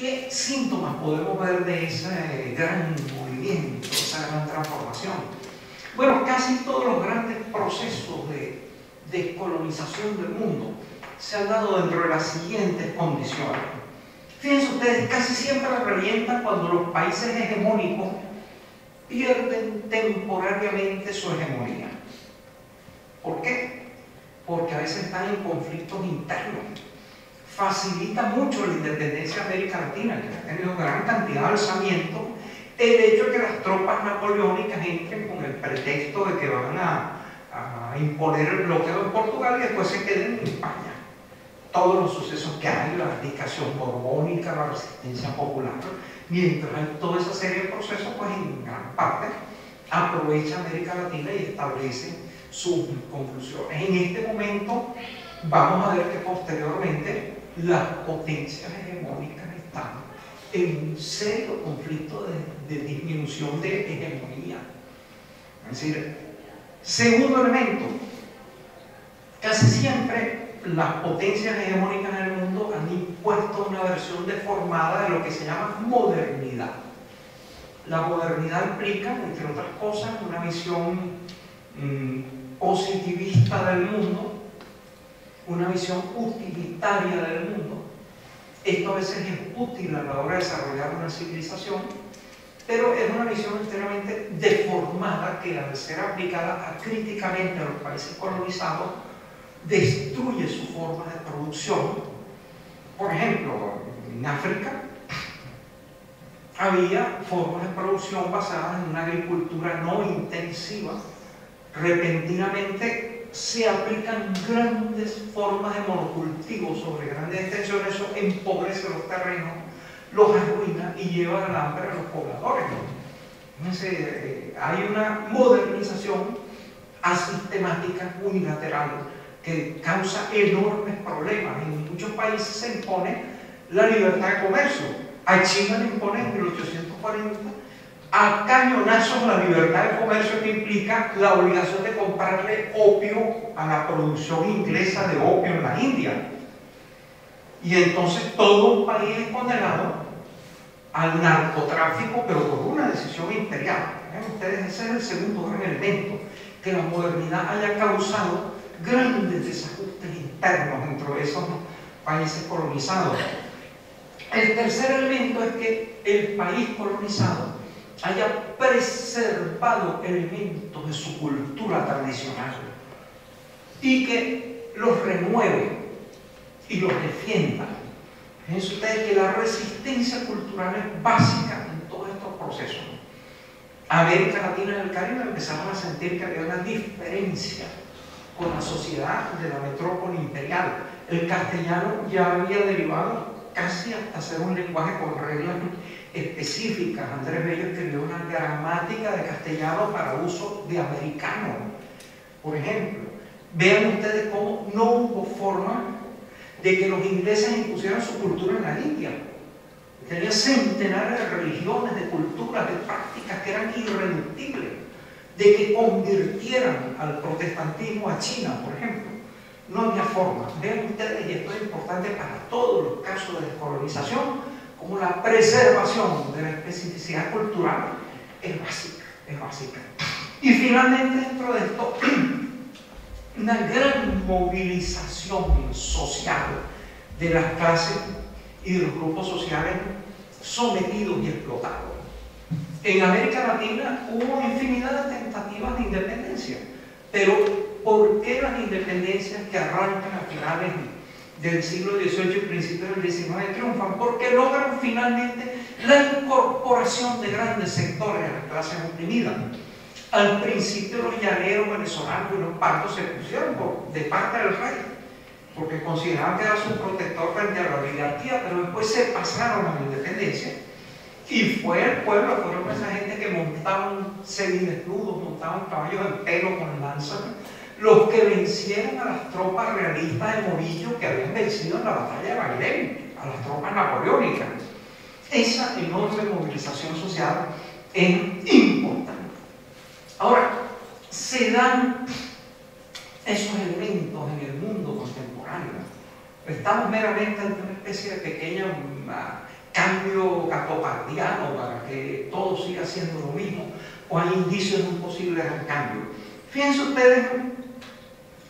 ¿Qué síntomas podemos ver de ese gran movimiento, esa gran transformación? Bueno, casi todos los grandes procesos de descolonización del mundo se han dado dentro de las siguientes condiciones. Fíjense ustedes, casi siempre revientan cuando los países hegemónicos pierden temporariamente su hegemonía. ¿Por qué? Porque a veces están en conflictos internos. Facilita mucho la independencia de América Latina, que ha tenido gran cantidad de alzamientos, el hecho de que las tropas napoleónicas entren con el pretexto de que van a imponer el bloqueo en Portugal y después se queden en España. Todos los sucesos que hay, la abdicación borbónica, la resistencia popular, mientras hay toda esa serie de procesos, pues en gran parte aprovecha América Latina y establece sus conclusiones. En este momento vamos a ver que posteriormente las potencias hegemónicas están en un serio conflicto de disminución de hegemonía. Es decir, segundo elemento, casi siempre las potencias hegemónicas en el mundo han impuesto una versión deformada de lo que se llama modernidad. La modernidad implica, entre otras cosas, una visión positivista del mundo, una visión utilitaria del mundo. Esto a veces es útil a la hora de desarrollar una civilización, pero es una visión enteramente deformada que, al ser aplicada críticamente a los países colonizados, destruye su forma de producción. Por ejemplo, en África había formas de producción basadas en una agricultura no intensiva. Repentinamente se aplican grandes formas de monocultivo sobre grandes extensiones, eso empobrece los terrenos, los arruina y lleva al hambre a los pobladores. Entonces, hay una modernización asistemática, unilateral, que causa enormes problemas. En muchos países se impone la libertad de comercio. A China le imponen en 1840 a cañonazos la libertad de comercio, que implica la obligación de comprarle opio a la producción inglesa de opio en la India. Y entonces todo un país es condenado al narcotráfico, pero por una decisión imperial. Ustedes, ese es el segundo gran elemento, que la modernidad haya causado grandes desajustes internos dentro de esos países colonizados. El tercer elemento es que el país colonizado haya preservado elementos de su cultura tradicional y que los renueve y los defienda. Fíjense ustedes que la resistencia cultural es básica en todos estos procesos. América Latina y el Caribe empezaron a sentir que había una diferencia con la sociedad de la metrópoli imperial. El castellano ya había derivado casi hasta ser un lenguaje con reglas específicas. Andrés Bello escribió una gramática de castellano para uso de americano, por ejemplo. Vean ustedes cómo no hubo forma de que los ingleses impusieran su cultura en la India. Tenía centenares de religiones, de culturas, de prácticas que eran irreductibles, de que convirtieran al protestantismo a China, por ejemplo. No había forma. Vean ustedes, y esto es importante para todos los casos de descolonización, como la preservación de la especificidad cultural es básica, es básica. Y finalmente, dentro de esto, una gran movilización social de las clases y de los grupos sociales sometidos y explotados. En América Latina hubo infinidad de tentativas de independencia, pero ¿por qué las independencias que arrancan a finales del siglo XVIII y principios del XIX triunfan? Porque logran finalmente la incorporación de grandes sectores de las clases oprimidas. Al principio los llaneros venezolanos y los pardos se pusieron de parte del rey, porque consideraban que era su protector frente a la oligarquía, pero después se pasaron a la independencia y fue el pueblo, fueron esa gente que montaban semidesnudos, montaban caballos en pelo con lanzas, los que vencieron a las tropas realistas de Morillo, que habían vencido en la batalla de Bailén, a las tropas napoleónicas. Esa enorme movilización social es importante. Ahora, se dan esos elementos en el mundo contemporáneo. Estamos meramente ante una especie de pequeño cambio catopardiano para que todo siga siendo lo mismo, o hay indicios de un posible gran cambio. Fíjense ustedes,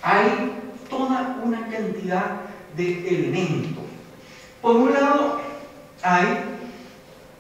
hay toda una cantidad de elementos. Por un lado, hay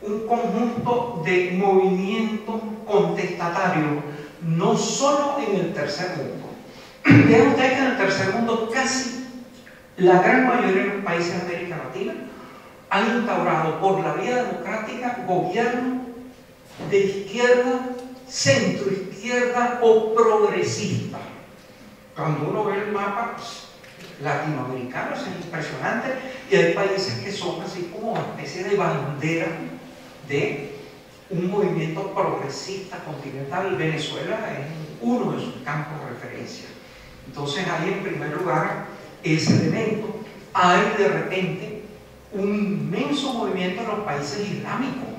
un conjunto de movimientos contestatarios, no solo en el tercer mundo. Vean ustedes que en el tercer mundo casi la gran mayoría de los países de América Latina han instaurado por la vía democrática gobiernos de izquierda, centro izquierda o progresista. Cuando uno ve el mapa latinoamericano es impresionante, y hay países que son así como una especie de bandera de un movimiento progresista continental. Venezuela es uno de sus campos de referencia. Entonces hay en primer lugar ese elemento. Hay de repente un inmenso movimiento en los países islámicos.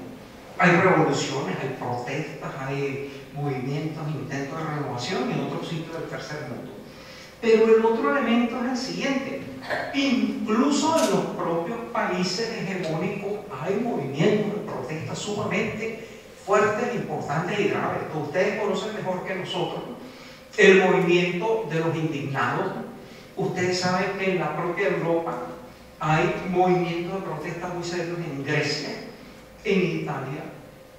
Hay revoluciones, hay protestas, hay movimientos, intentos de renovación en otros sitios del tercer mundo. Pero el otro elemento es el siguiente: incluso en los propios países hegemónicos hay movimientos de protesta sumamente fuertes, importantes y graves. Ustedes conocen mejor que nosotros el movimiento de los indignados. Ustedes saben que en la propia Europa hay movimientos de protesta muy serios en Grecia, en Italia,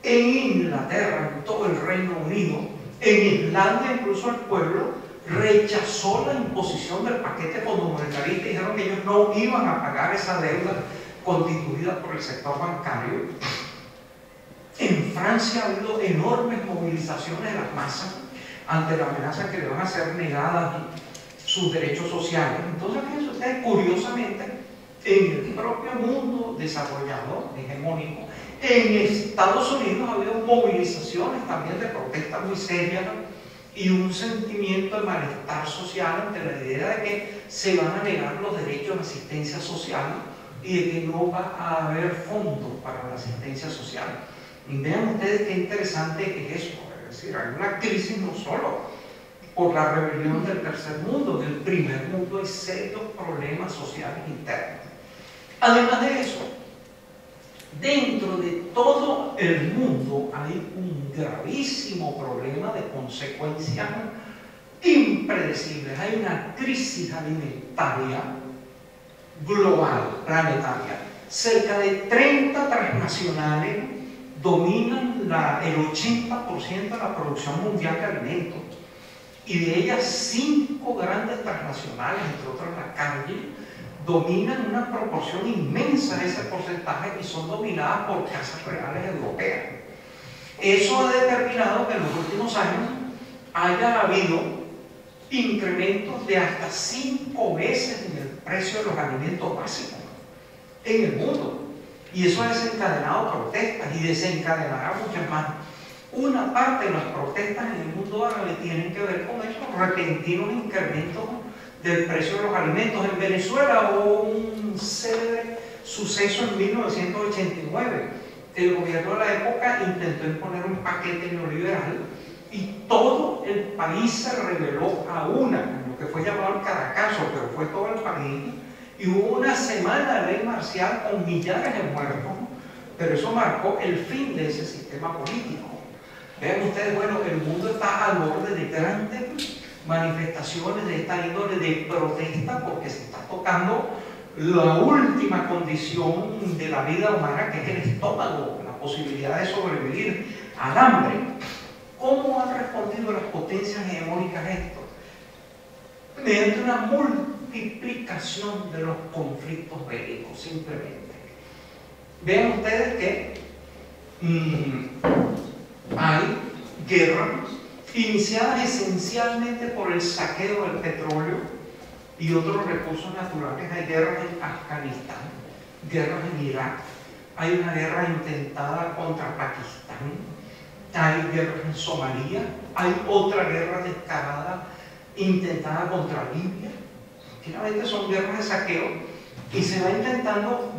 en Inglaterra, en todo el Reino Unido, en Islandia. Incluso el pueblo rechazó la imposición del paquete fondomonetarista y dijeron que ellos no iban a pagar esa deuda constituida por el sector bancario. En Francia ha habido enormes movilizaciones de las masas ante la amenaza que le van a ser negadas sus derechos sociales. Entonces, fíjense ustedes, curiosamente, en el propio mundo desarrollado, hegemónico, en Estados Unidos ha habido movilizaciones también de protestas muy serias y un sentimiento de malestar social ante la idea de que se van a negar los derechos de asistencia social y de que no va a haber fondos para la asistencia social. Y vean ustedes qué interesante que es eso. Es decir, hay una crisis no solo por la rebelión del tercer mundo, del primer mundo hay serios problemas sociales internos. Además de eso, dentro de todo el mundo hay un gravísimo problema de consecuencias impredecibles. Hay una crisis alimentaria global, planetaria. Cerca de 30 transnacionales dominan el 80% de la producción mundial de alimentos, y de ellas 5 grandes transnacionales, entre otras la Cargill, dominan una proporción inmensa de ese porcentaje y son dominadas por casas reales europeas. Eso ha determinado que en los últimos años haya habido incrementos de hasta 5 veces en el precio de los alimentos básicos en el mundo. Y eso ha desencadenado protestas y desencadenará muchas más. Una parte de las protestas en el mundo árabe tienen que ver con esos repentinos incrementos del precio de los alimentos. En Venezuela hubo un célebre suceso en 1989. El gobierno de la época intentó imponer un paquete neoliberal y todo el país se rebeló a una, lo que fue llamado el Caracazo, pero fue todo el país. Y hubo una semana de ley marcial con millares de muertos, pero eso marcó el fin de ese sistema político. Vean ustedes, bueno, el mundo está al borde de grandes manifestaciones de esta índole de protesta, porque se está tocando la última condición de la vida humana, que es el estómago, la posibilidad de sobrevivir al hambre. ¿Cómo han respondido las potencias hegemónicas a esto? Mediante una multiplicación de los conflictos bélicos, simplemente. Vean ustedes que hay guerras iniciadas esencialmente por el saqueo del petróleo y otros recursos naturales. Hay guerras en Afganistán, guerras en Irak, hay una guerra intentada contra Pakistán, hay guerras en Somalia, hay otra guerra descarada intentada contra Libia. Finalmente son guerras de saqueo y se va intentando,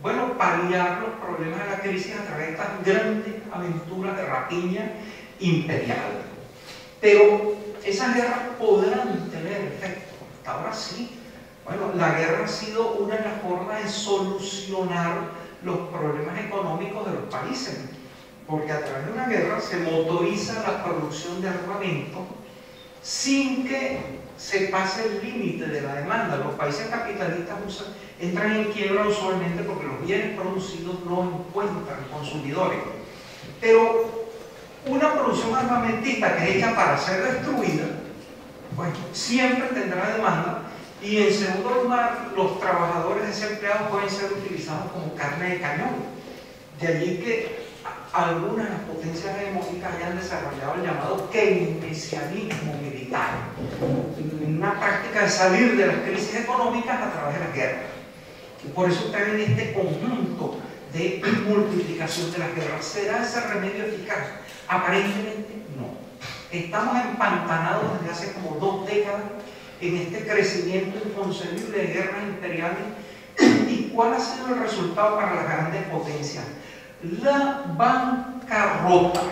bueno, paliar los problemas de la crisis a través de estas grandes aventuras de rapiña imperial. Pero esas guerras podrán tener efecto. Hasta ahora sí. Bueno, la guerra ha sido una de las formas de solucionar los problemas económicos de los países, porque a través de una guerra se motoriza la producción de armamento sin que se pase el límite de la demanda. Los países capitalistas entran en quiebra usualmente porque los bienes producidos no encuentran consumidores. Pero una producción armamentista que es hecha para ser destruida, pues siempre tendrá demanda. Y en segundo lugar, los trabajadores desempleados pueden ser utilizados como carne de cañón. De allí que algunas potencias hegemónicas hayan desarrollado el llamado keynesianismo militar, una práctica de salir de las crisis económicas a través de las guerras. Y por eso está en este conjunto de multiplicación de las guerras. ¿Será ese remedio eficaz? Aparentemente no. Estamos empantanados desde hace como 2 décadas en este crecimiento inconcebible de guerras imperiales. ¿Y cuál ha sido el resultado para las grandes potencias? La bancarrota.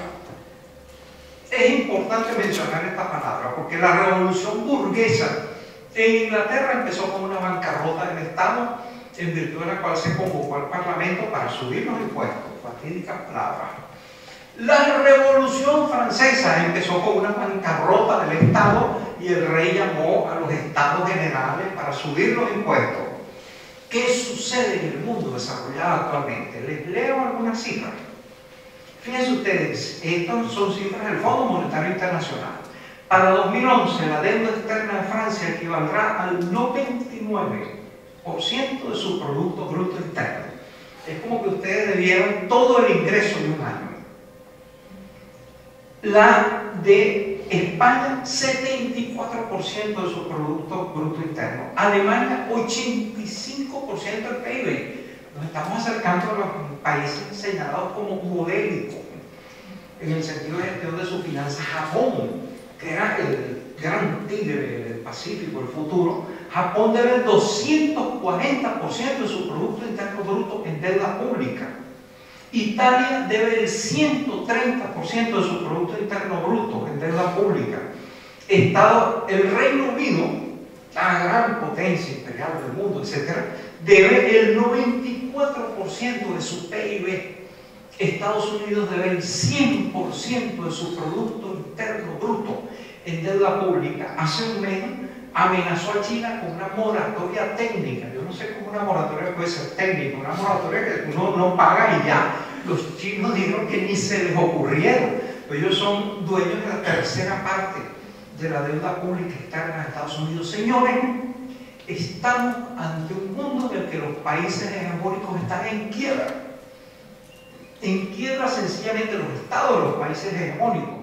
Es importante mencionar esta palabra porque la revolución burguesa en Inglaterra empezó con una bancarrota del Estado, en virtud de la cual se convocó al Parlamento para subir los impuestos. Fatídica palabra. La Revolución Francesa empezó con una bancarrota del Estado y el rey llamó a los Estados Generales para subir los impuestos. ¿Qué sucede en el mundo desarrollado actualmente? Les leo algunas cifras. Fíjense ustedes, estas son cifras del Fondo Monetario Internacional. Para 2011, la deuda externa de Francia equivaldrá al 99% de su Producto Bruto Interno. Es como que ustedes debieran todo el ingreso de un año. La de España, 74% de su Producto Bruto Interno. Alemania, 85% del PIB. Nos estamos acercando a los países señalados como modélicos en el sentido de gestión de sus finanzas. Japón, que era el gran tigre del Pacífico, el futuro, Japón debe el 240% de su Producto Interno Bruto en deuda pública. Italia debe el 130% de su Producto Interno Bruto en deuda pública. El Reino Unido, la gran potencia imperial del mundo, etc., debe el 94% de su PIB. Estados Unidos debe el 100% de su Producto Interno Bruto en deuda pública. Hace un mes amenazó a China con una moratoria técnica. Yo no sé cómo una moratoria puede ser técnica, una moratoria que uno no paga y ya. Los chinos dijeron que ni se les ocurrieron. Ellos son dueños de la tercera parte de la deuda pública externa de Estados Unidos. Señores, estamos ante un mundo en el que los países hegemónicos están en quiebra. En quiebra sencillamente los estados de los países hegemónicos.